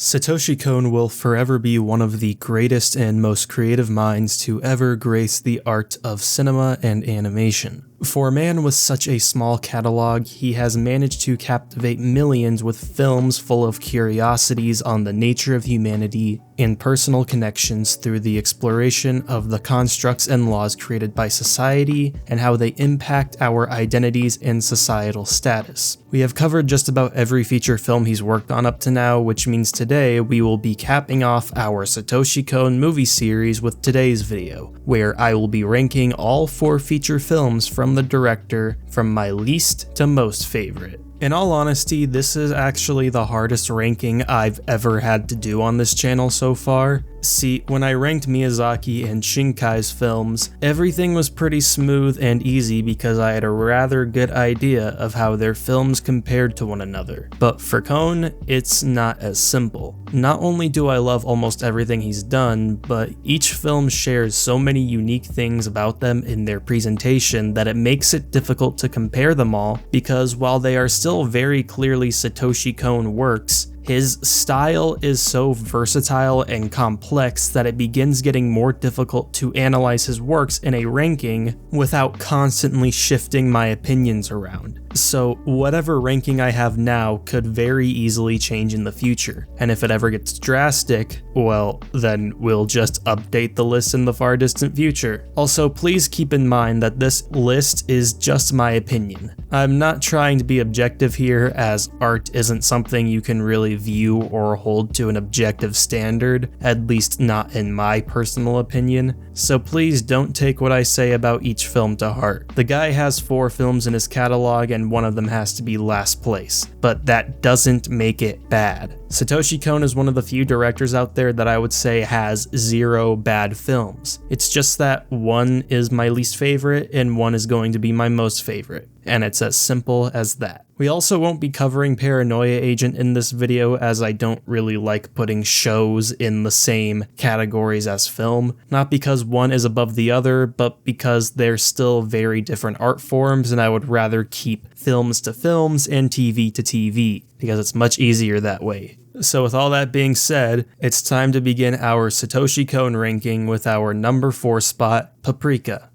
Satoshi Kon will forever be one of the greatest and most creative minds to ever grace the art of cinema and animation. For a man with such a small catalog, he has managed to captivate millions with films full of curiosities on the nature of humanity and personal connections through the exploration of the constructs and laws created by society and how they impact our identities and societal status. We have covered just about every feature film he's worked on up to now, which means today we will be capping off our Satoshi Kon movie series with today's video, where I will be ranking all 4 feature films from the director from my least to most favorite. In all honesty, this is actually the hardest ranking I've ever had to do on this channel so far. See, when I ranked Miyazaki and Shinkai's films, everything was pretty smooth and easy because I had a rather good idea of how their films compared to one another. But for Kon, it's not as simple. Not only do I love almost everything he's done, but each film shares so many unique things about them in their presentation that it makes it difficult to compare them all, because while they are still very clearly Satoshi Kon works, his style is so versatile and complex that it begins getting more difficult to analyze his works in a ranking without constantly shifting my opinions around. So whatever ranking I have now could very easily change in the future, and if it ever gets drastic, well, then we'll just update the list in the far distant future. Also, please keep in mind that this list is just my opinion. I'm not trying to be objective here, as art isn't something you can really view or hold to an objective standard, at least not in my personal opinion, so please don't take what I say about each film to heart. The guy has 4 films in his catalog and one of them has to be last place, but that doesn't make it bad. Satoshi Kon is one of the few directors out there that I would say has 0 bad films. It's just that one is my least favorite and one is going to be my most favorite, and it's as simple as that. We also won't be covering Paranoia Agent in this video, as I don't really like putting shows in the same categories as film, not because one is above the other, but because they're still very different art forms and I would rather keep films to films and TV to TV, because it's much easier that way. So with all that being said, it's time to begin our Satoshi Kon ranking with our number 4 spot, Paprika.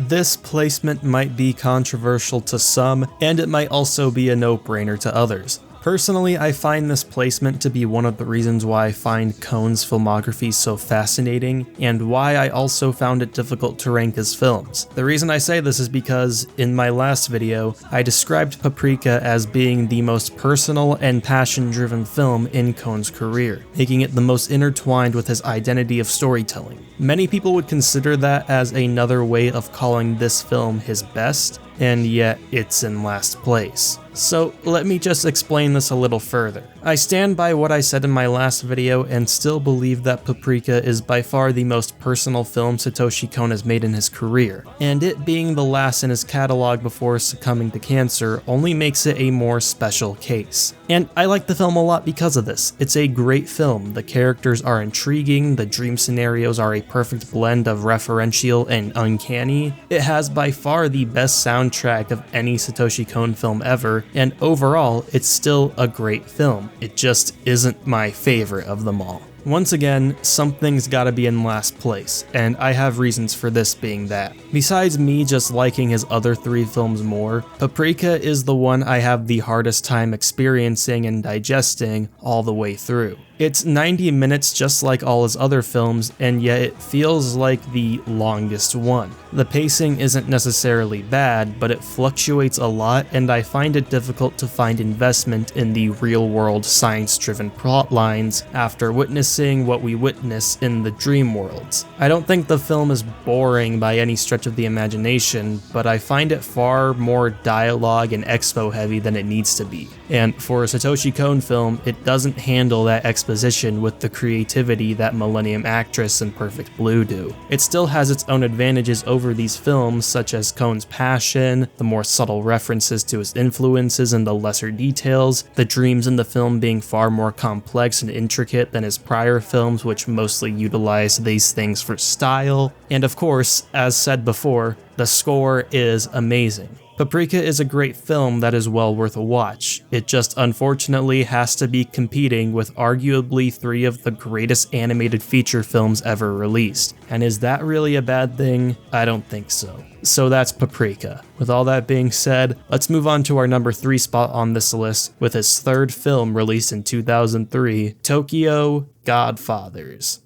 This placement might be controversial to some, and it might also be a no-brainer to others. Personally, I find this placement to be one of the reasons why I find Kon's filmography so fascinating, and why I also found it difficult to rank his films. The reason I say this is because, in my last video, I described Paprika as being the most personal and passion-driven film in Kon's career, making it the most intertwined with his identity of storytelling. Many people would consider that as another way of calling this film his best, and yet it's in last place. So let me just explain this a little further. I stand by what I said in my last video and still believe that Paprika is by far the most personal film Satoshi Kon has made in his career, and it being the last in his catalog before succumbing to cancer only makes it a more special case. And I like the film a lot because of this. It's a great film, the characters are intriguing, the dream scenarios are a perfect blend of referential and uncanny, it has by far the best soundtrack of any Satoshi Kon film ever, and overall, it's still a great film. It just isn't my favorite of them all. Once again, something's gotta be in last place, and I have reasons for this being that. Besides me just liking his other 3 films more, Paprika is the one I have the hardest time experiencing and digesting all the way through. It's 90 minutes just like all his other films, and yet it feels like the longest one. The pacing isn't necessarily bad, but it fluctuates a lot, and I find it difficult to find investment in the real-world science-driven plot lines after witnessing what we witness in the dream worlds. I don't think the film is boring by any stretch of the imagination, but I find it far more dialogue and expo heavy than it needs to be. And for a Satoshi Kon film, it doesn't handle that exposition with the creativity that Millennium Actress and Perfect Blue do. It still has its own advantages over these films, such as Kon's passion, the more subtle references to his influences and the lesser details, the dreams in the film being far more complex and intricate than his prior films, which mostly utilize these things for style, and of course, as said before, the score is amazing. Paprika is a great film that is well worth a watch. It just unfortunately has to be competing with arguably 3 of the greatest animated feature films ever released. And is that really a bad thing? I don't think so. So that's Paprika. With all that being said, let's move on to our number 3 spot on this list with his 3rd film released in 2003, Tokyo Godfathers.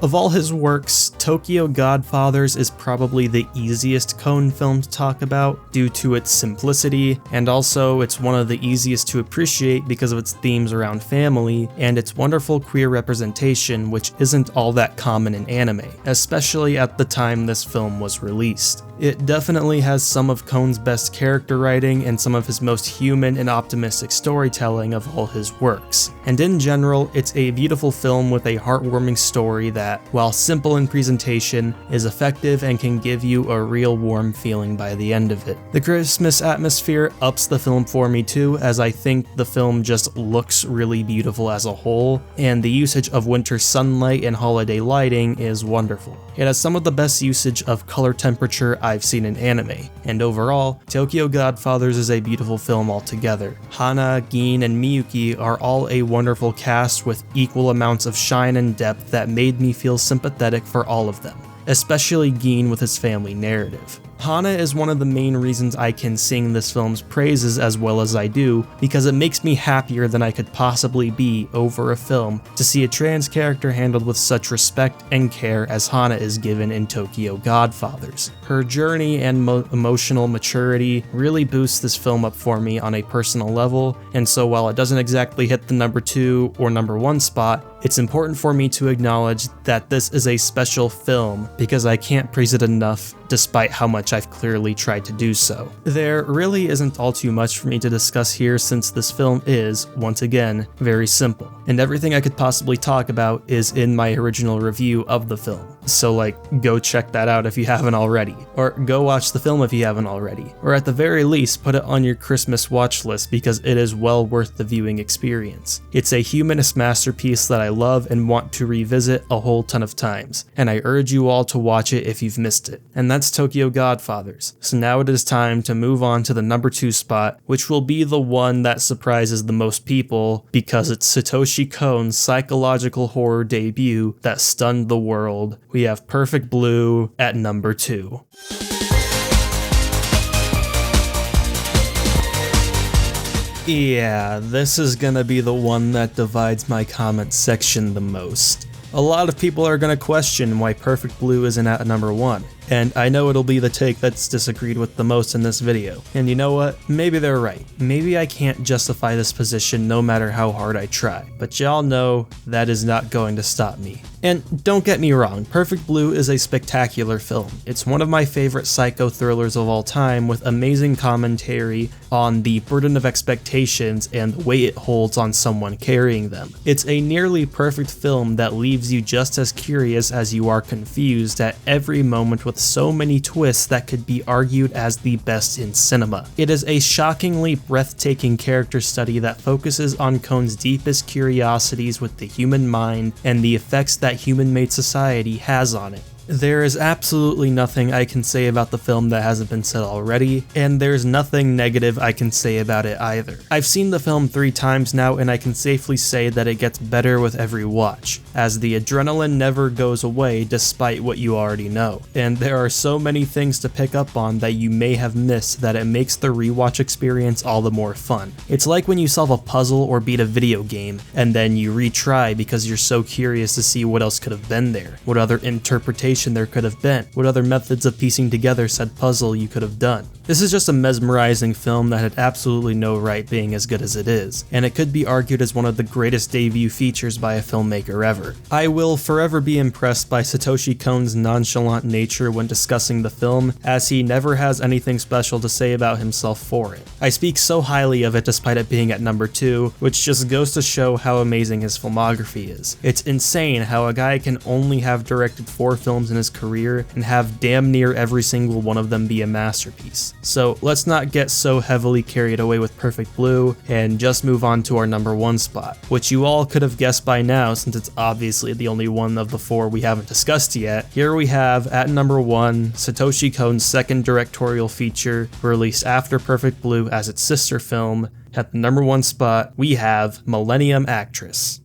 Of all his works, Tokyo Godfathers is probably the easiest Kon film to talk about due to its simplicity, and also it's one of the easiest to appreciate because of its themes around family and its wonderful queer representation, which isn't all that common in anime, especially at the time this film was released. It definitely has some of Kon's best character writing and some of his most human and optimistic storytelling of all his works. And in general, it's a beautiful film with a heartwarming story that, while simple in presentation, is effective and can give you a real warm feeling by the end of it. The Christmas atmosphere ups the film for me too, as I think the film just looks really beautiful as a whole, and the usage of winter sunlight and holiday lighting is wonderful. It has some of the best usage of color temperature I've seen in anime, and overall, Tokyo Godfathers is a beautiful film altogether. Hana, Gin, and Miyuki are all a wonderful cast with equal amounts of shine and depth that made me feel sympathetic for all of them, especially Gin with his family narrative. Hana is one of the main reasons I can sing this film's praises as well as I do, because it makes me happier than I could possibly be over a film to see a trans character handled with such respect and care as Hana is given in Tokyo Godfathers. Her journey and emotional maturity really boosts this film up for me on a personal level, and so while it doesn't exactly hit the number 2 or number 1 spot, it's important for me to acknowledge that this is a special film because I can't praise it enough despite how much I've clearly tried to do so. There really isn't all too much for me to discuss here since this film is, once again, very simple, and everything I could possibly talk about is in my original review of the film. So go check that out if you haven't already, or go watch the film if you haven't already, or at the very least put it on your Christmas watch list because it is well worth the viewing experience. It's a humanist masterpiece that I love and want to revisit a whole ton of times, and I urge you all to watch it if you've missed it. And that's Tokyo Godfathers. So now it is time to move on to the number 2 spot, which will be the one that surprises the most people because it's Satoshi Kon's psychological horror debut that stunned the world. We have Perfect Blue at number 2. Yeah, this is gonna be the one that divides my comment section the most. A lot of people are gonna question why Perfect Blue isn't at number 1. And I know it'll be the take that's disagreed with the most in this video. And you know what? Maybe they're right. Maybe I can't justify this position no matter how hard I try. But y'all know that is not going to stop me. And don't get me wrong, Perfect Blue is a spectacular film. It's one of my favorite psycho thrillers of all time with amazing commentary on the burden of expectations and the weight it holds on someone carrying them. It's a nearly perfect film that leaves you just as curious as you are confused at every moment with so many twists that could be argued as the best in cinema. It is a shockingly breathtaking character study that focuses on Kon's deepest curiosities with the human mind and the effects that human-made society has on it. There is absolutely nothing I can say about the film that hasn't been said already, and there's nothing negative I can say about it either. I've seen the film 3 times now, and I can safely say that it gets better with every watch, as the adrenaline never goes away despite what you already know. And there are so many things to pick up on that you may have missed that it makes the rewatch experience all the more fun. It's like when you solve a puzzle or beat a video game, and then you retry because you're so curious to see what else could have been there, what other interpretation there could have been, what other methods of piecing together said puzzle you could have done. This is just a mesmerizing film that had absolutely no right being as good as it is, and it could be argued as one of the greatest debut features by a filmmaker ever. I will forever be impressed by Satoshi Kon's nonchalant nature when discussing the film, as he never has anything special to say about himself for it. I speak so highly of it despite it being at number 2, which just goes to show how amazing his filmography is. It's insane how a guy can only have directed 4 films in his career and have damn near every single one of them be a masterpiece. So let's not get so heavily carried away with Perfect Blue and just move on to our number 1 spot, which you all could have guessed by now since it's obviously the only one of the 4 we haven't discussed yet. Here we have, at number 1, Satoshi Kon's second directorial feature, released after Perfect Blue as its sister film. At the number 1 spot, we have Millennium Actress.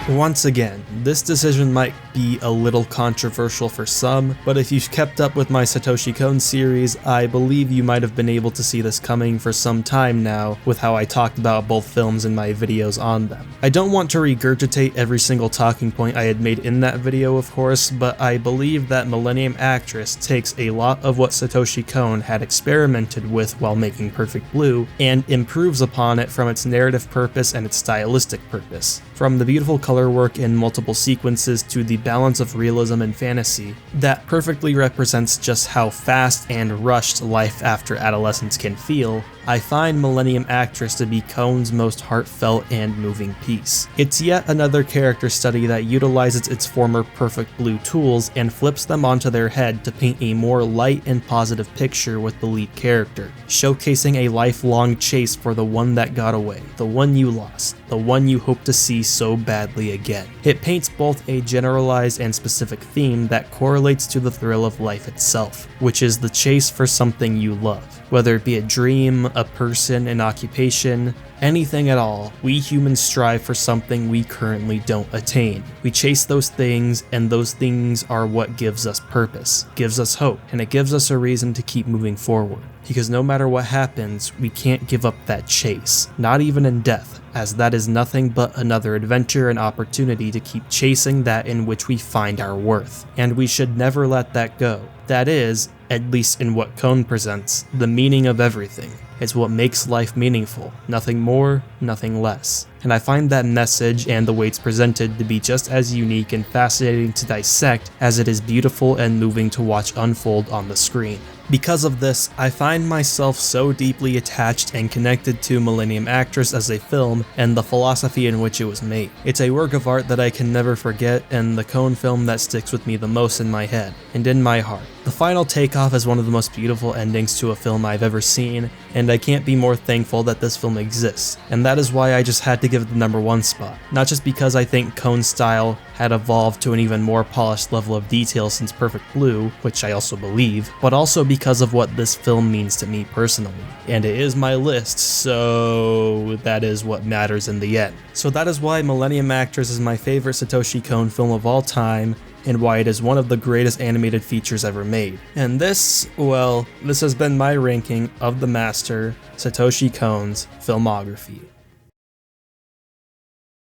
Once again, this decision might be a little controversial for some, but if you've kept up with my Satoshi Kon series, I believe you might have been able to see this coming for some time now with how I talked about both films in my videos on them. I don't want to regurgitate every single talking point I had made in that video, of course, but I believe that Millennium Actress takes a lot of what Satoshi Kon had experimented with while making Perfect Blue and improves upon it from its narrative purpose and its stylistic purpose. From the beautiful color work in multiple sequences to the balance of realism and fantasy, that perfectly represents just how fast and rushed life after adolescence can feel, I find Millennium Actress to be Kon's most heartfelt and moving piece. It's yet another character study that utilizes its former Perfect Blue tools and flips them onto their head to paint a more light and positive picture with the lead character, showcasing a lifelong chase for the one that got away, the one you lost, the one you hope to see so badly again. It paints both a generalized and specific theme that correlates to the thrill of life itself, which is the chase for something you love. Whether it be a dream, a person, an occupation, anything at all, we humans strive for something we currently don't attain. We chase those things, and those things are what gives us purpose, gives us hope, and it gives us a reason to keep moving forward. Because no matter what happens, we can't give up that chase, not even in death, as that is nothing but another adventure and opportunity to keep chasing that in which we find our worth. And we should never let that go. That is, at least in what Kon presents, the meaning of everything. It's what makes life meaningful, nothing more, nothing less. And I find that message and the way it's presented to be just as unique and fascinating to dissect as it is beautiful and moving to watch unfold on the screen. Because of this, I find myself so deeply attached and connected to Millennium Actress as a film and the philosophy in which it was made. It's a work of art that I can never forget and the Kon film that sticks with me the most in my head and in my heart. The final takeoff is one of the most beautiful endings to a film I've ever seen, and I can't be more thankful that this film exists, and that is why I just had to give it the number 1 spot. Not just because I think Kon's style had evolved to an even more polished level of detail since Perfect Blue, which I also believe, but also because of what this film means to me personally. And it is my list, so that is what matters in the end. So that is why Millennium Actress is my favorite Satoshi Kon film of all time, and why it is one of the greatest animated features ever made. And this, well, this has been my ranking of the master, Satoshi Kon's filmography.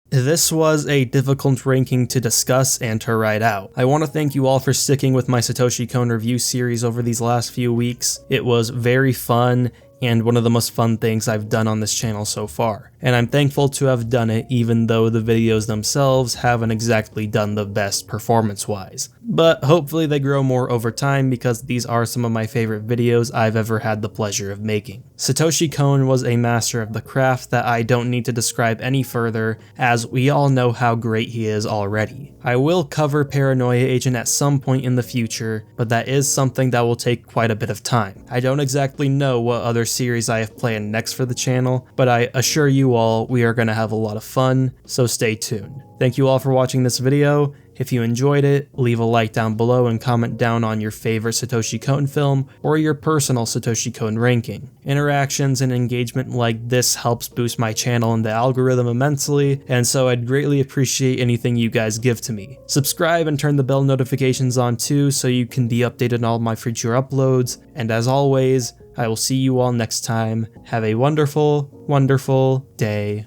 This was a difficult ranking to discuss and to write out. I want to thank you all for sticking with my Satoshi Kon review series over these last few weeks. It was very fun and one of the most fun things I've done on this channel so far. And I'm thankful to have done it even though the videos themselves haven't exactly done the best performance-wise. But hopefully they grow more over time because these are some of my favorite videos I've ever had the pleasure of making. Satoshi Kon was a master of the craft that I don't need to describe any further, as we all know how great he is already. I will cover Paranoia Agent at some point in the future, but that is something that will take quite a bit of time. I don't exactly know what other series I have planned next for the channel, but I assure you all we are going to have a lot of fun, so stay tuned. Thank you all for watching this video. If you enjoyed it, leave a like down below and comment down on your favorite Satoshi Kon film or your personal Satoshi Kon ranking. Interactions and engagement like this helps boost my channel and the algorithm immensely, and so I'd greatly appreciate anything you guys give to me. Subscribe and turn the bell notifications on too so you can be updated on all my future uploads, and as always, I will see you all next time. Have a wonderful, wonderful day.